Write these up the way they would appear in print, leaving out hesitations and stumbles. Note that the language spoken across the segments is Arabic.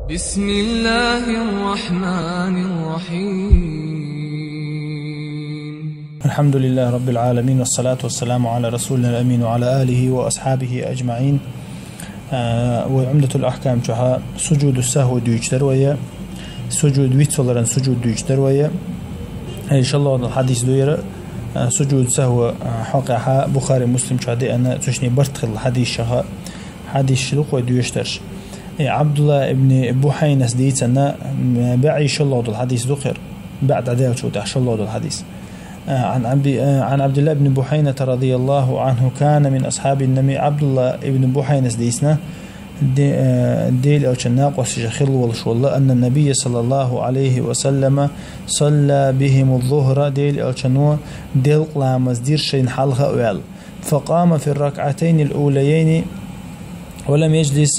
بسم الله الرحمن الرحيم. الحمد لله رب العالمين، والصلاة والسلام على رسولنا الأمين وعلى آله وأصحابه أجمعين. وعمدة الأحكام جها سجود السهو ديجدر ويا سجود ويتولرن سجود ديجدر ويا إن شاء الله الحديث دوير سجود سهو حقها بخاري مسلم شهدي أنا تشني برتخل الحديث شها حديث شلوق وديجدرش عبد الله ابن بوحينس ديت أنا بعي شاء الله الحديث ذكر بعد عدال شو ده شاء الله الحديث عن عبد الله بن بحينة رضي الله عنه كان من أصحاب النبي. عبد الله بن بحينة ديسنا ديل أو شناق وسجخل والله أن النبي صلى الله عليه وسلم صلى بهم الظهر ديل أو شنو ديل قلامز دير شين حلها ويل فقام في الركعتين الأوليين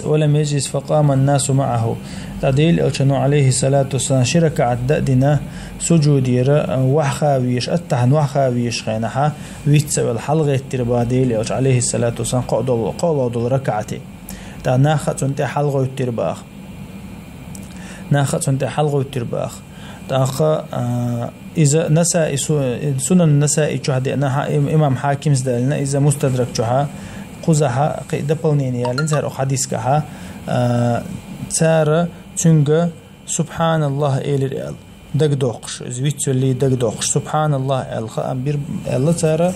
ولم يجلس فقام الناس معه. تعديل ألشنو عليه الصلاة والسلام شركة عددنا سجودير وحخاويش أتحن وحخاويش خينها ويتسوي الحلقة الترباديل ألش عليه الصلاة والسلام قولوا ركعتي تا ناخذ أنت حلقة الترباخ تاخ إذا نساء سنن النساء جهد أنها إمام حاكم زدلنا إذا مستدرك جها قزها دبلنين يالن سار حديث كها سار تنجا سبحان الله إلى دقدوقش زويت اللي دقدوقش سبحان الله الخام بير الله سار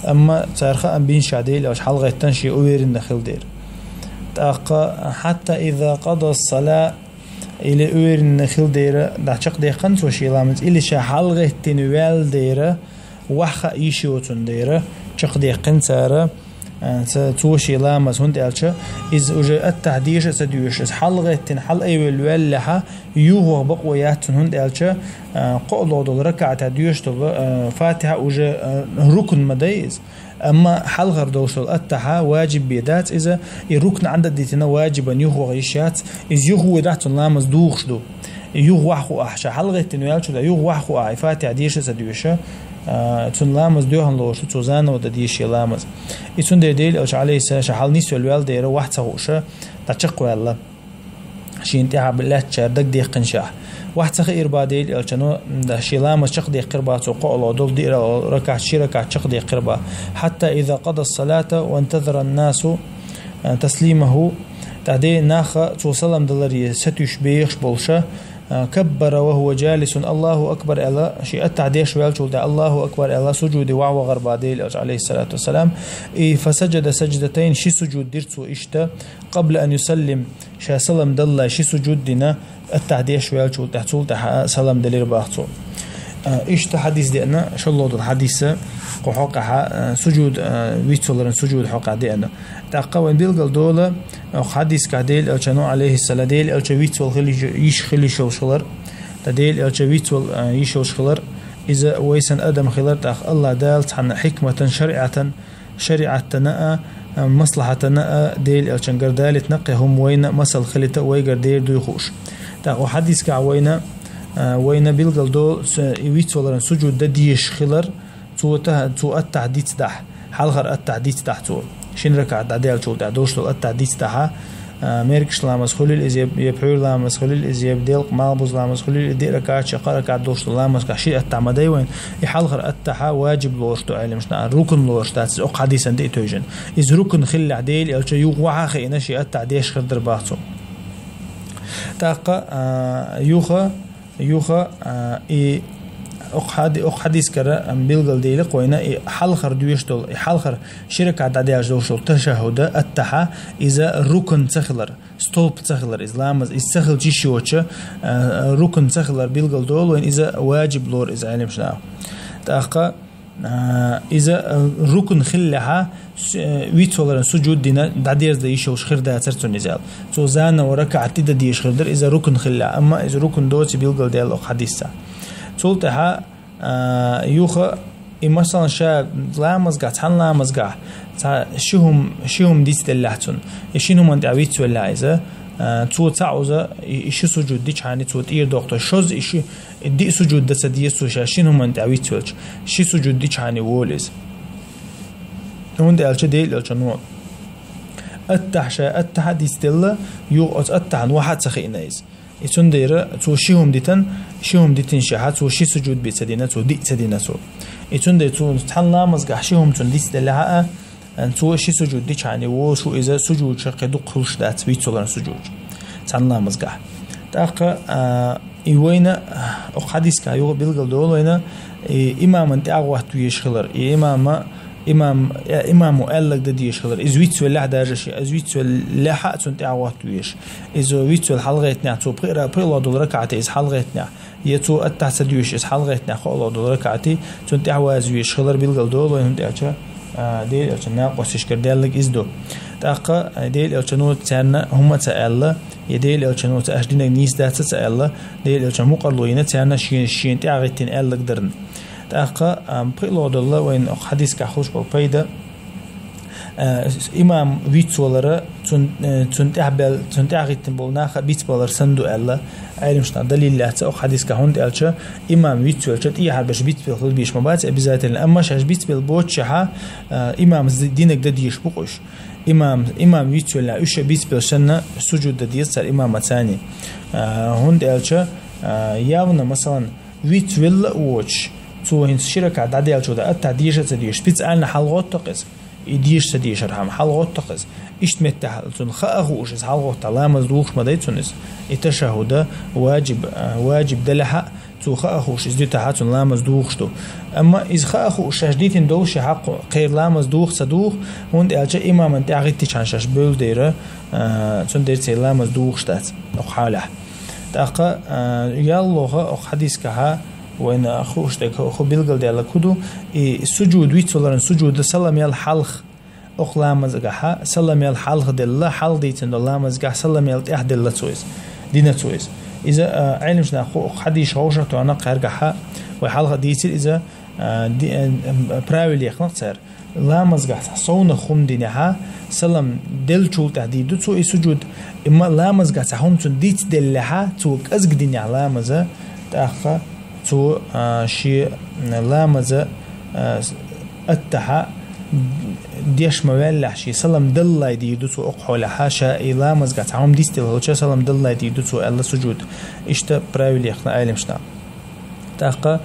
أما سار خام بين شاديل أو حلقة تنشي أوير النخل دير تاقا حتى إذا قضى الصلاة إلى أوير النخل دير دعشق دقن سوشي لامز إلى شا حلقة تنوال دير وحخ إيشوتن دير شق دقن سار توشي لامز هند ألشة إذا وجاء التحديش سديوش حلقة حل أي والولها يوه بقويات هند ألشة قولوا دول ركعة تديوش دول فاتحة وجاء ركن مدايز أما حلقة دوشل التحا واجب بيدات إذا الركن عند ديتنا واجبا يوه غيشات إذا يوه دعت لامز دوخش دو يوه وحو أحشى حلقة تنوالش دا يوه وحو أحي فاتحة ديش سديوشة تون لامز دوهن لوش توزان ودديش لامز يتون ديل أوش عليه شحال نيسو الوال ديره واحد سهوشة تشق ولا شين تعب لا تشردك دقيقن شاه واحد سخير بعديل أوشنو ده شي لامز شق دقيقة ربع سوق دول ديره ركعة شركة شق دقيقة ربع حتى إذا قضى الصلاة وانتظر الناس تسليمه تعدي ناخ توصلم دلري ستوش بيخش بولشة كبر وهو جالس الله أكبر الله شيء التعديش والجود الله أكبر الله سجود وعو غرباديل عليه الصلاة والسلام فسجد سجدتين شي سجود درتو إشتا قبل أن يسلم شا سلم دل شي سجود دنا التعديش والجود تحصل سلم دلير باحتو إشتا حديث دينا شاء الله الحديث قحقها سجود ويتولرن سجود حق دينا تقوين بيلقل دولة أو حديث كديل أو شنو عليه السلام ديل أو شويتول خلي شلر تديل أو شويتول يشلر إذا ويسن أدم خلر تأخ الله دالت عن حكمة شريعة مصلحة ديل أو شنقر دالت نقهم وين مسل خلته ويقر دير دويخوش تأخ حديث كعوينا وين بيلقل دول ويتولرن سجود دديش خلر تو التعديد دح حلغر التعديد تحته شين ركعة عدال شو تعدوش لو التعديد تحها ميركش لامس خليل إزيب يبحور لامس خليل إزيب ديلق مالبوز لامس خليل دي ركعة شقا ركعة دوش لامس كشيء التعمدي وين يحلغر التحها واجب لورش تو علم شنا ركن لورش تاس أق حديثا دي توجن إز ركن خل عديل أو شيء يوقع خينا شيء التعديش خردر باحته تاقا يوخا أق حديث كرا بيلقل ديلق وينا حلخر دويش دول حلخر شركة عددياش دوشل تشهد التحا إذا ركن تخلر ستوب تخلر إسلامز إستخل جيشوتش ركن تخلر بيلقل دول وين إذا واجب لور إذا علم شناو تأخا إذا ركن خلها ويتولرن سجود دينا دعديرز ديشوش خير دا ترتون نزال توزان وركع تيدا ديش خردر إذا ركن خلها أما إذا ركن دوتي بيلقل ديال أق حديثة تولتها يوخا مثلا شا لامز قاعد حن لامز قاعد شهم ديت اللحتون يشينهم عند عويت ولا إذا تو تعوزا إيش سجود ديش حاني تو تير دكتور شوز إيش دي سجود دس دي سوشا شينهم عند عويت ولا شي سجود ديش حاني وولز هون ده ألش ديل ألش نوع التحشى التحديث دل يوقت التحن واحد سخي نايز يتون ديرة تو شيهم ديتن شحات تو شي سجود بيتسدينا تو دي تسدينا تو يتون دي تو تحن لامز قح شيهم تون ديس دلعاء أن تو شي سجود ديش يعني وشو إذا سجود شقي دق خلش دات بيتسولنا سجود تحن لامز قح تاقا إيوينا حديث كايو بيلقل دول وينا إمام أنت أغوه تويش خلر إمام قال ده ديش خلر إزويت سوى الله دارجش إزويت سوى الله حق تنت أغوه تويش إزويت سوى الحلقة نع تو بقرا دول ركعتي إز حلقة نع يتو التحسديوش إز حلقة نع خلا دول ركعتي تنت أغوه زويش خلر بيلقل دول وينهم تأجا ديل أجنا قصيش كردالك إزدو تاقا ديل أجنو تانا هم تألا يديل أجنو تأجدين نيس دات تألا ديل أجنو مقرلوين تانا شين تأغيتين ألك درن تاقا بقلو دول وين حديث كحوش بالبيدا إمام ويتولر تنتعغيتن بولناخ بيتبولر سندو ألا علمشنا دليل لا تأخ حديث كهوند ألشة إمام ويتولر إيه حربش بيتبول بيش مبات أبزاتن أما شاش بيتبول بوتشها إمام دينك دديش بقوش إمام ويتولر إيش بيتبول سنة سجود دديس صار إمام ثاني هوند ألشة يابنا مثلا ويتولر ووتش تو هنس شركة عدد ألشة ده التعديش تديش بيتسألنا حلقات تقص يديش تديش رحم حلقات تقص إيش متحل تون خأخوش إز حلقات لامز دوخ مدايتونس التشهد واجب دلحق تو خأخوش إز دي تحاتون لامز دوخشتو أما إز خأخوش شجديتين دوش حق غير لامز دوخ صدوخ هند ألجا إماما تعغيتش عن شاش بول ديرة تون ديرتي لامز دوخشتات أو حاله تاقا يالله أو حديث كها وين أخوش ده أخو بيلقل ده لكودو سجود ويتولرن سجود سلام يال حلق أخ لامز جحا سلام يال حلق دلله حل ديتن لامز جح سلام يال تأحد دلله تويس دينا تويس إذا علمنا أخو حديش عوشة أنا قهر جحا وحلق ديتل إذا براولي خلنا تصير لامز جح صون خم دينها سلام دل شول تهديد تو سجود إما لامز جح هم تون ديت دلها تو أزق دينها لامز تأخ تو شيء لامزة التحى ديش موالح شيء سلام دلله يديدو تو أقحول حاشا لامز قط عم ديستيل هوشة سلام دلله يديدو تو الله سجود إشتا براولي إحنا عالمشنا تاقا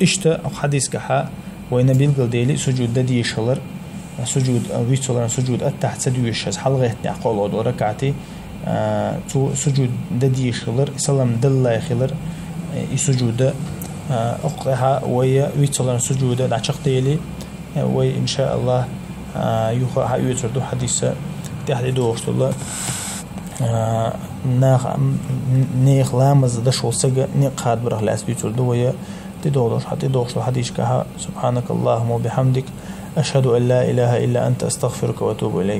إشتا حديث كحا وين بيلقل ديلي سجود ددي شلر سجود ويتولر سجود التحت سدويش حلقة نعقل ودو ركعتي تو سجود ددي خلر سلام دلله خلر سجود أقها ويا ويتولر سجود دعشق ديلي وي إن شاء الله يخا يتردو حديثة تحديد وقت الله نيخ لامز دشول سجى نقاد بره لاس بيتردو ويا تدور حديث كها سبحانك اللهم وبحمدك أشهد أن لا إله إلا أنت أستغفرك وأتوب إليك.